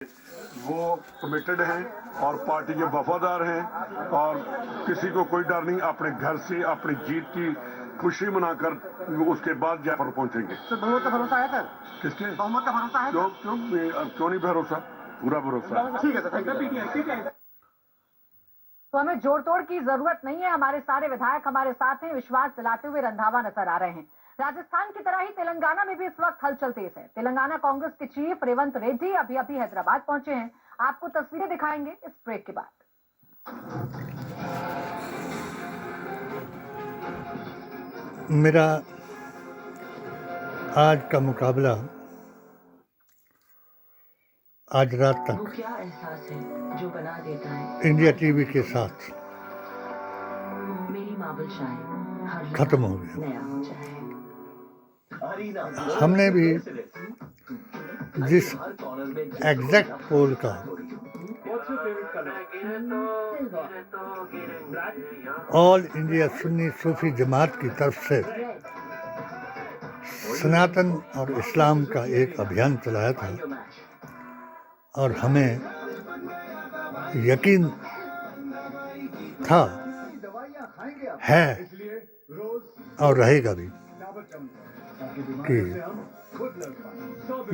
वो कमिटेड हैं और पार्टी के वफादार हैं और किसी को कोई डर नहीं, अपने घर से अपनी जीत की खुशी मनाकर उसके बाद जयपुर पहुंचेंगे। तो बहुमत का भरोसा है सर? किसके बहुमत का भरोसा है? क्यों नहीं भरोसा? पूरा भरोसा। ठीक है सर। तो हमें जोड़ तोड़ की जरूरत नहीं है। हमारे सारे विधायक हमारे साथ हैं, विश्वास दिलाते हुए रंधावा नजर आ रहे हैं। राजस्थान की तरह ही तेलंगाना में भी इस वक्त हलचल तेज है। तेलंगाना कांग्रेस के चीफ रेवंत रेड्डी अभी हैदराबाद पहुंचे हैं। आपको तस्वीरें दिखाएंगे इस ब्रेक के बाद। मेरा आज का मुकाबला आज रात तक क्या एहसास है जो बना देता है इंडिया टीवी के साथ मेरी मार्बल शायद खत्म हो गया। नया हो जाए। हमने भी जिस एग्जैक्ट पोल का ऑल इंडिया सुन्नी सूफी जमात की तरफ से सनातन और इस्लाम का एक अभियान चलाया था और हमें यकीन था, है और रहेगा भी कि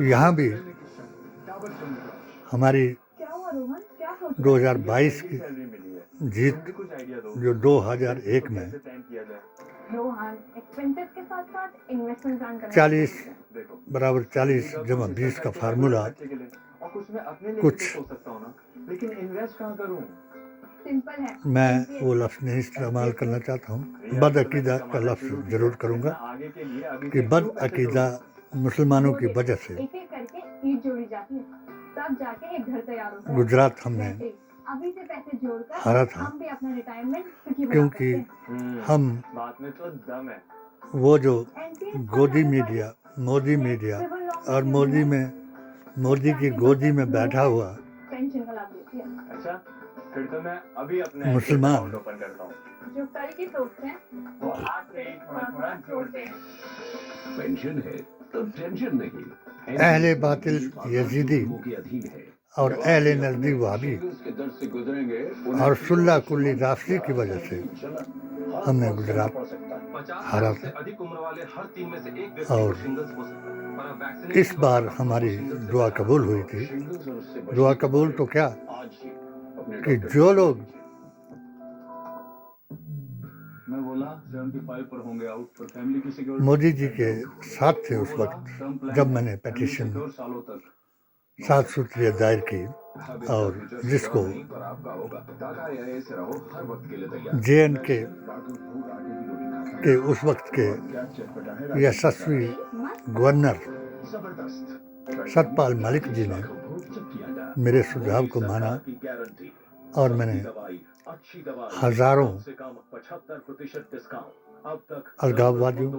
यहाँ भी हमारी 2022 की जीत जो 2001 में 40 बराबर 40 जमा 20 का फार्मूला कुछ मैं वो लफ्ज़ नहीं इस्तेमाल करना चाहता हूँ, बदअकीदा का लफ्ज़ ज़रूर करूँगा कि बदअकीदा मुसलमानों की वजह से गुजरात हमने हारा था, क्योंकि हम वो जो गोदी मीडिया, मोदी मीडिया और मोदी की गोदी में बैठा हुआ मुसलमान पेंशन है तो टेंशन नहीं। अहले बातिल यजीदी और अहले नजदी वहाबी और सुल्ला कुल्ली राफसी की वजह से हमने गुजरात हारा था। और इस बार हमारी दुआ कबूल हुई थी। दुआ कबूल तो क्या कि जो लोग मोदी जी के साथ थे उस वक्त जब मैंने पिटीशन 7 सूत्रीय दायर की और जिसको JNK के उस वक्त के यशस्वी गवर्नर सतपाल मलिक जी ने मेरे सुझाव को माना और मैंने हजारों अलगाववादियों,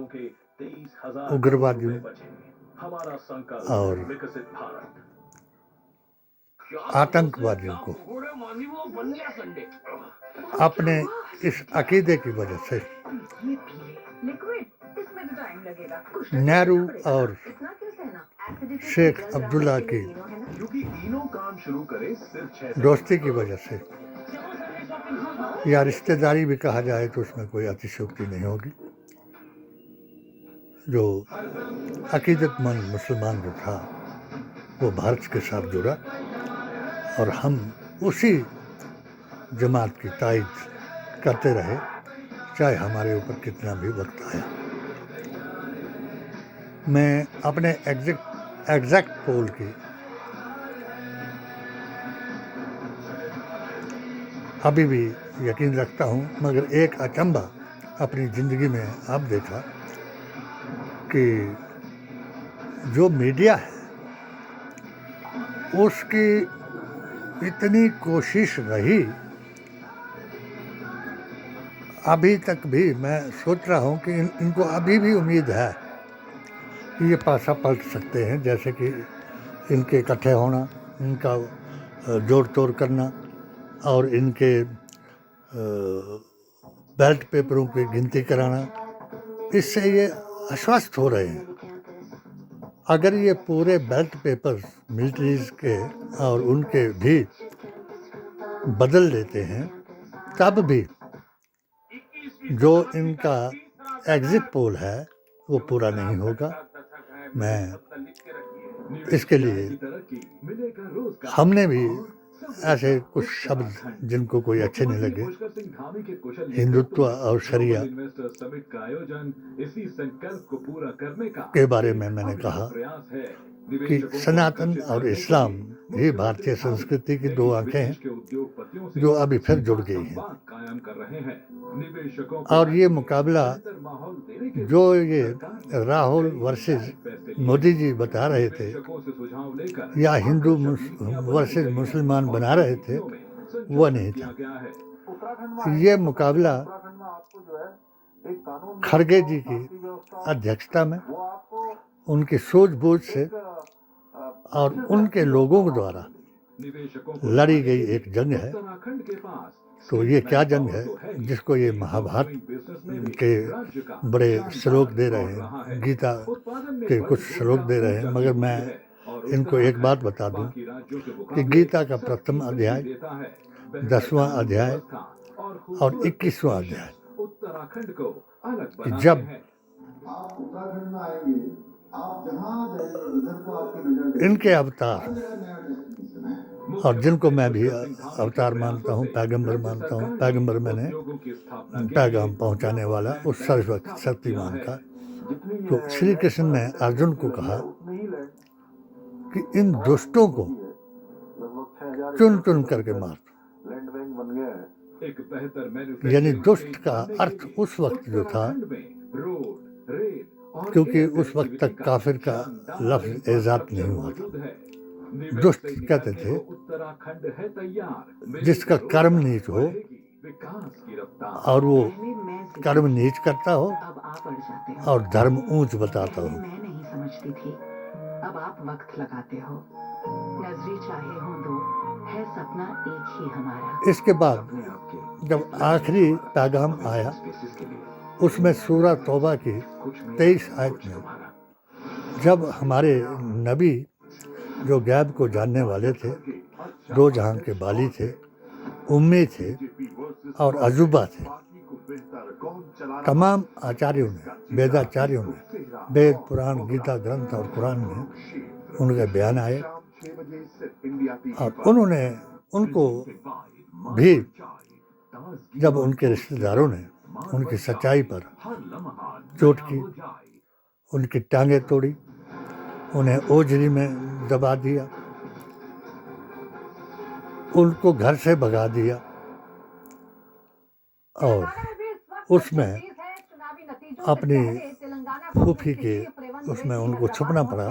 उग्रवादियों और आतंकवादियों को अपने इस अकीदे की वजह से नेहरू और शेख अब्दुल्ला की दोस्ती की वजह से या रिश्तेदारी भी कहा जाए तो उसमें कोई अतिशयोक्ति नहीं होगी, जो अकीदतमंद मुसलमान जो था वो भारत के साथ जुड़ा और हम उसी जमात की तायद करते रहे, चाहे हमारे ऊपर कितना भी वक्त आया। मैं अपने एग्जैक्ट पोल की अभी भी यकीन रखता हूँ, मगर एक अचंभा अपनी ज़िंदगी में अब देखा कि जो मीडिया है उसकी इतनी कोशिश रही, अभी तक भी मैं सोच रहा हूँ कि इनको अभी भी उम्मीद है कि ये पासा पलट सकते हैं, जैसे कि इनके इकट्ठे होना, इनका जोड़ तोड़ करना और इनके बैलेट पेपरों की गिनती कराना, इससे ये आश्वस्त हो रहे हैं अगर ये पूरे बेल्ट पेपर्स मिलिट्रीज के और उनके भी बदल देते हैं तब भी जो इनका एग्जिट पोल है वो पूरा नहीं होगा। मैं इसके लिए हमने भी ऐसे कुछ शब्द जिनको कोई अच्छे नहीं लगे, हिंदुत्व और शरिया के बारे में मैंने कहा कि सनातन और इस्लाम ही भारतीय संस्कृति की दो आंखें हैं जो अभी फिर जुड़ गई हैं। और ये मुकाबला जो ये राहुल वर्सेस मोदी जी बता रहे थे या हिंदू वर्सेस मुसलमान बना रहे थे वो नहीं था। ये मुकाबला खड़गे जी की अध्यक्षता में उनकी सूझबूझ से और उनके लोगों द्वारा लड़ी गई एक जंग है। तो ये क्या जंग है जिसको ये महाभारत के बड़े श्लोक दे रहे हैं, गीता के कुछ श्लोक दे रहे हैं, मगर मैं इनको एक बात बता दूं कि गीता का प्रथम अध्याय, 10वां अध्याय और 21वां अध्याय कि जब इनके अवतार और जिनको मैं भी अवतार मानता हूँ, पैगंबर मानता हूँ, पैगंबर मैंने पैगाम पहुँचाने वाला उस शक्तिमान का, तो श्री कृष्ण ने अर्जुन को कहा कि इन दुष्टों को चुन चुन करके मार। यानी दुष्ट का अर्थ उस वक्त जो था, क्योंकि उस वक्त तक काफिर का लफ्ज ईजाद नहीं हुआ था। दुष्ट कहते थे जिसका कर्म नीच हो और वो कर्म नीच करता हो और धर्म ऊंच बताता हो। मैं नहीं समझती थी, अब आप वक्त लगाते हो। नजरी चाहे हो दो, है सपना एक ही हमारा। इसके बाद जब आखिरी पैगाम आया उसमें सूरह तौबा की 23 आयत में जब हमारे नबी जो गैब को जानने वाले थे, दो जहां के बाली थे, उम्मी थे और अजूबा थे, तमाम आचार्यों ने, वेदाचार्यों ने, वेद पुराण गीता ग्रंथ और कुरान में उनके बयान आए और उन्होंने उनको भी जब उनके रिश्तेदारों ने उनकी सच्चाई पर चोट की, उनकी टांगें तोड़ी, उन्हें ओझरी में दबा दिया, उनको घर से भगा दिया और उसमें अपनी फूफी के उसमें उनको छुपना पड़ा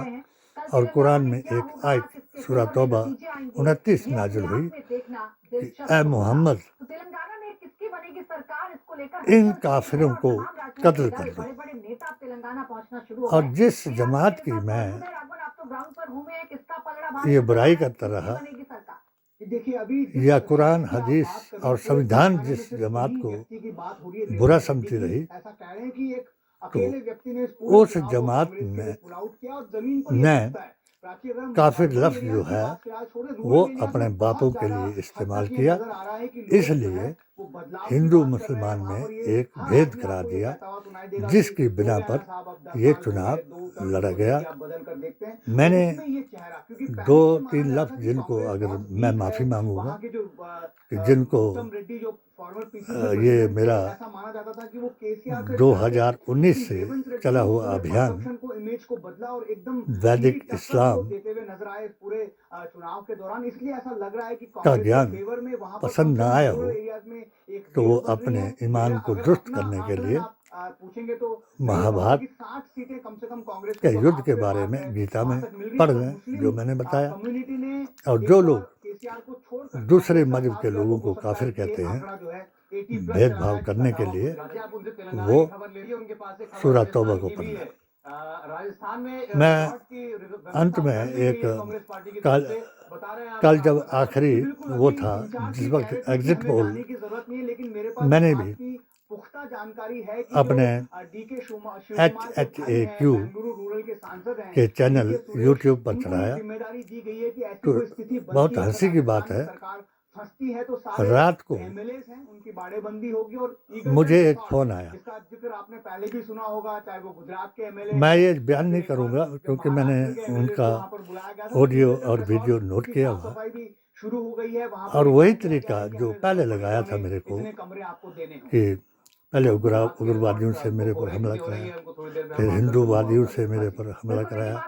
और कुरान में एक आयत सूरह तौबा 29 नाजिल हुई कि ऐ मोहम्मद इन काफिरों को कत्ल कर दो। और जिस जमात की मैं ये बुराई करता रहा या कुरान हदीस और संविधान जिस जमात को बुरा समझती रही, तो उस जमात ने काफिर लफ्ज जो है वो अपने बापों के लिए इस्तेमाल किया, इसलिए हिंदू मुसलमान में एक भेद करा दिया जिसकी बिना पर ये चुनाव लड़ा गया। मैंने 2-3 लफ्ज जिनको अगर मैं माफ़ी मांगूंगा कि जिनको ये मेरा 2019 से चला हुआ अभियान वैदिक इस्लाम का ज्ञान पसंद न आया हो तो वो अपने ईमान को दुरुस्त करने के लिए महाभारत के युद्ध के बारे में गीता में पढ़ लें जो मैंने बताया। और जो लोग दूसरे मजहब के लोगों को काफिर कहते हैं भेदभाव करने के लिए, वो सूरह तौबा को पढ़ लें। मैं अंत में एक कल जब आखिरी वो था जिस वक्त एग्जिट पोल मैंने भी आपका जानकारी है कि अपने डीके HHAQ रूरल के सांसद हैं के चैनल YouTube पर उनको चढ़ाया। जिम्मेदारी दी गई है कि ऐसी तो कोई स्थिति बनती बहुत है, हंसी की बात है, सरकार फंसती है तो सारे रात को एमएलएस हैं उनकी बाड़ेबंदी होगी। और मुझे एक फोन आया। जिसका जिक्र आपने पहले भी सुना होगा, चाहे वो गुजरात के एमएलए, मैं ये बयान नहीं करूंगा क्योंकि मैंने उनका ऑडियो और वीडियो नोट किया हुआ, शुरू हो गई है वहां और वही तरीका जो पहले लगाया था मेरे को कमरे आपको देने होंगे। कि पहले उग्रवादियों से मेरे पर हमला कराया, फिर हिंदूवादियों से मेरे पर हमला कराया,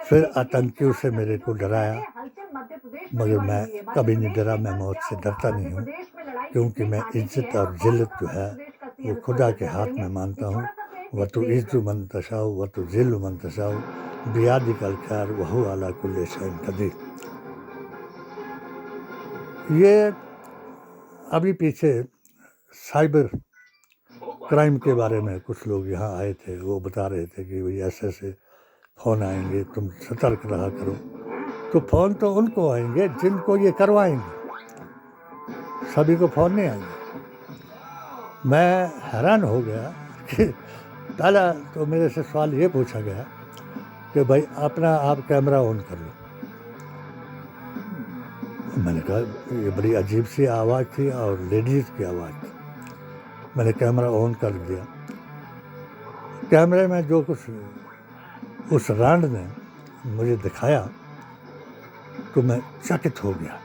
फिर आतंकियों से मेरे को डराया, मगर मैं कभी नहीं डरा। मैं मौत से डरता नहीं हूँ क्योंकि मैं इज्जत और जिल्लत जो है वो खुदा के हाथ में मानता हूँ। वह तो इज्जु मन तशाओ वह तो जिल्लु मन तशाओ बियादी कल खैर वहु आला कुल्ले शैइन कदीर। ये अभी पीछे साइबर क्राइम के बारे में कुछ लोग यहाँ आए थे, वो बता रहे थे कि भाई ऐसे ऐसे फ़ोन आएंगे, तुम सतर्क रहा करो। तो फ़ोन तो उनको आएंगे जिनको ये करवाएंगे, सभी को फ़ोन नहीं आएंगे। मैं हैरान हो गया कि पहला तो मेरे से सवाल ये पूछा गया कि भाई अपना आप कैमरा ऑन कर लो। मैंने कहा ये बड़ी अजीब सी आवाज़ थी और लेडीज़ की आवाज़ थी। मैंने कैमरा ऑन कर दिया। कैमरे में जो कुछ उस रांड ने मुझे दिखाया तो मैं चकित हो गया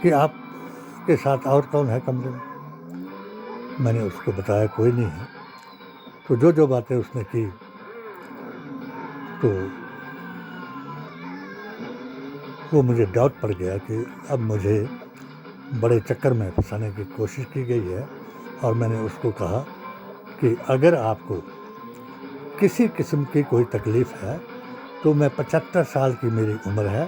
कि आपके साथ और कौन है कमरे में। मैंने उसको बताया कोई नहीं है। तो जो बातें उसने की तो वो मुझे डाउट पड़ गया कि अब मुझे बड़े चक्कर में फंसाने की कोशिश की गई है। और मैंने उसको कहा कि अगर आपको किसी किस्म की कोई तकलीफ़ है तो मैं 75 साल की मेरी उम्र है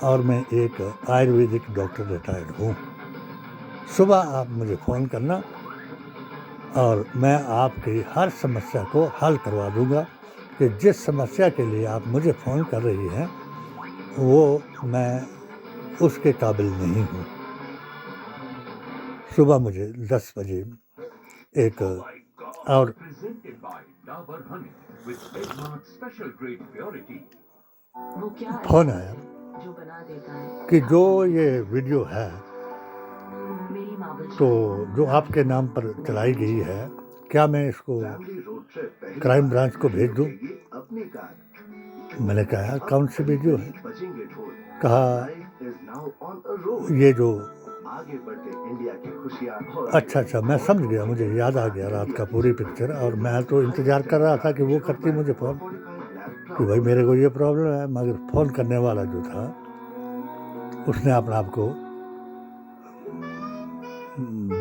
और मैं एक आयुर्वेदिक डॉक्टर रिटायर्ड हूँ। सुबह आप मुझे फ़ोन करना और मैं आपकी हर समस्या को हल करवा दूँगा कि जिस समस्या के लिए आप मुझे फ़ोन कर रही हैं वो मैं उसके काबिल नहीं हूँ। सुबह मुझे 10 बजे एक और वो क्या है फ़ोन आया जो बना देता है कि जो ये वीडियो है मेरी मावल तो जो आपके नाम पर चलाई गई है, क्या मैं इसको क्राइम ब्रांच को भेज दूँ? मैंने कहा कौन सी वीडियो है? कहा ये जो अच्छा मैं समझ गया, मुझे याद आ गया रात का पूरी पिक्चर। और मैं तो इंतज़ार कर रहा था कि वो करती मुझे फ़ोन कि भाई मेरे को ये प्रॉब्लम है। मगर फ़ोन करने वाला जो था उसने अपने आप को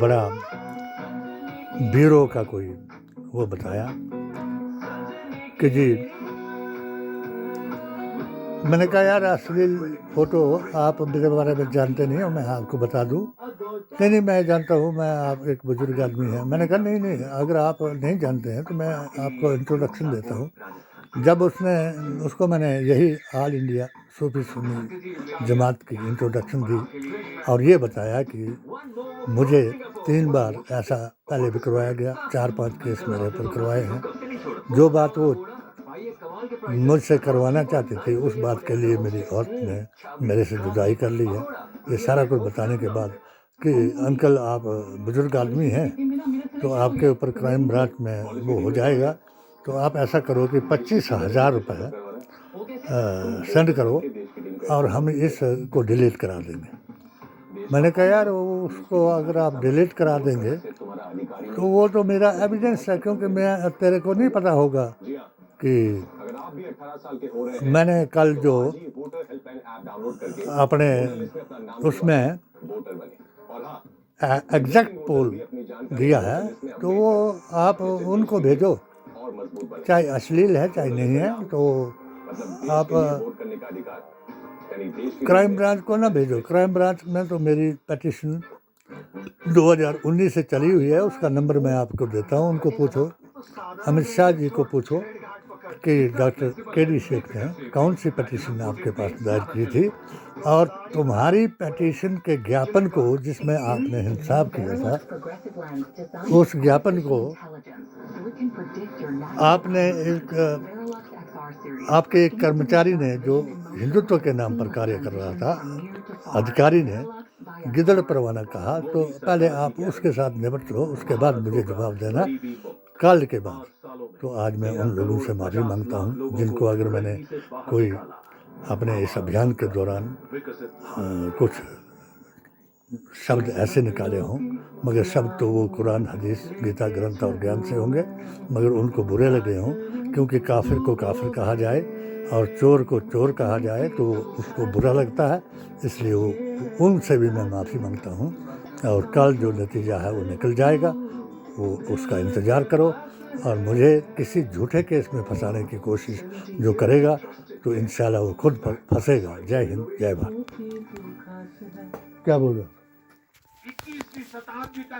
बड़ा ब्यूरो का कोई वो बताया कि जी मैंने कहा यार अश्लील फ़ोटो आप मेरे बारे में जानते नहीं हो, मैं आपको बता दूं। नहीं मैं जानता हूँ, मैं आप एक बुजुर्ग आदमी है। मैंने कहा नहीं अगर आप नहीं जानते हैं तो मैं आपको इंट्रोडक्शन देता हूँ। जब उसको मैंने यही ऑल इंडिया सूफी सुन्नी जमात की इंट्रोडक्शन दी और ये बताया कि मुझे 3 बार ऐसा पहले भी करवाया गया, 4-5 केस मेरे ऊपर करवाए हैं। जो बात वो मुझसे करवाना चाहती थी उस बात के लिए मेरी औरत ने मेरे से जुदाई कर ली है। ये सारा कुछ बताने के बाद कि अंकल आप बुजुर्ग आदमी हैं तो आपके ऊपर क्राइम ब्रांच में वो हो जाएगा, तो आप ऐसा करो कि 25,000 रुपये सेंड करो और हम इसको डिलीट करा देंगे। मैंने कहा यार उसको अगर आप डिलीट करा देंगे तो वो तो मेरा एविडेंस है, क्योंकि मैं तेरे को नहीं पता होगा कि मैंने कल जो अपने उसमें एग्जैक्ट पोल दिया है तो वो आप उनको भेजो, चाहे अश्लील है चाहे नहीं है, तो आप क्राइम ब्रांच को ना भेजो। क्राइम ब्रांच में तो मेरी पिटीशन 2019 से चली हुई है, उसका नंबर मैं आपको देता हूँ, उनको पूछो, अमित शाह जी को पूछो कि डॉक्टर केडी शेख ने कौन सी पिटीशन आपके पास दायर की थी और तुम्हारी पिटीशन के ज्ञापन को जिसमें आपने इंसाफ किया था उस ज्ञापन को आपने आपके एक कर्मचारी ने जो हिंदुत्व के नाम पर कार्य कर रहा था अधिकारी ने गिदड़ परवाना कहा, तो पहले आप उसके साथ निपट लो, उसके बाद मुझे जवाब देना कल के बाद। तो आज मैं उन लोगों से माफ़ी मांगता हूं जिनको अगर मैंने कोई अपने इस अभियान के दौरान कुछ शब्द ऐसे निकाले हों, मगर शब्द तो वो कुरान हदीस गीता ग्रंथ और ज्ञान से होंगे, मगर उनको बुरे लगे हों, क्योंकि काफिर को काफिर कहा जाए और चोर को चोर कहा जाए तो उसको बुरा लगता है, इसलिए वो उनसे भी मैं माफ़ी मांगता हूँ। और कल जो नतीजा है वो निकल जाएगा, वो उसका इंतज़ार करो। और मुझे किसी झूठे केस में फंसाने की कोशिश जो करेगा तो इंशाल्लाह वो खुद फंसेगा। जय हिंद, जय भारत। क्या बोल रहे हो? 21वीं शताब्दी का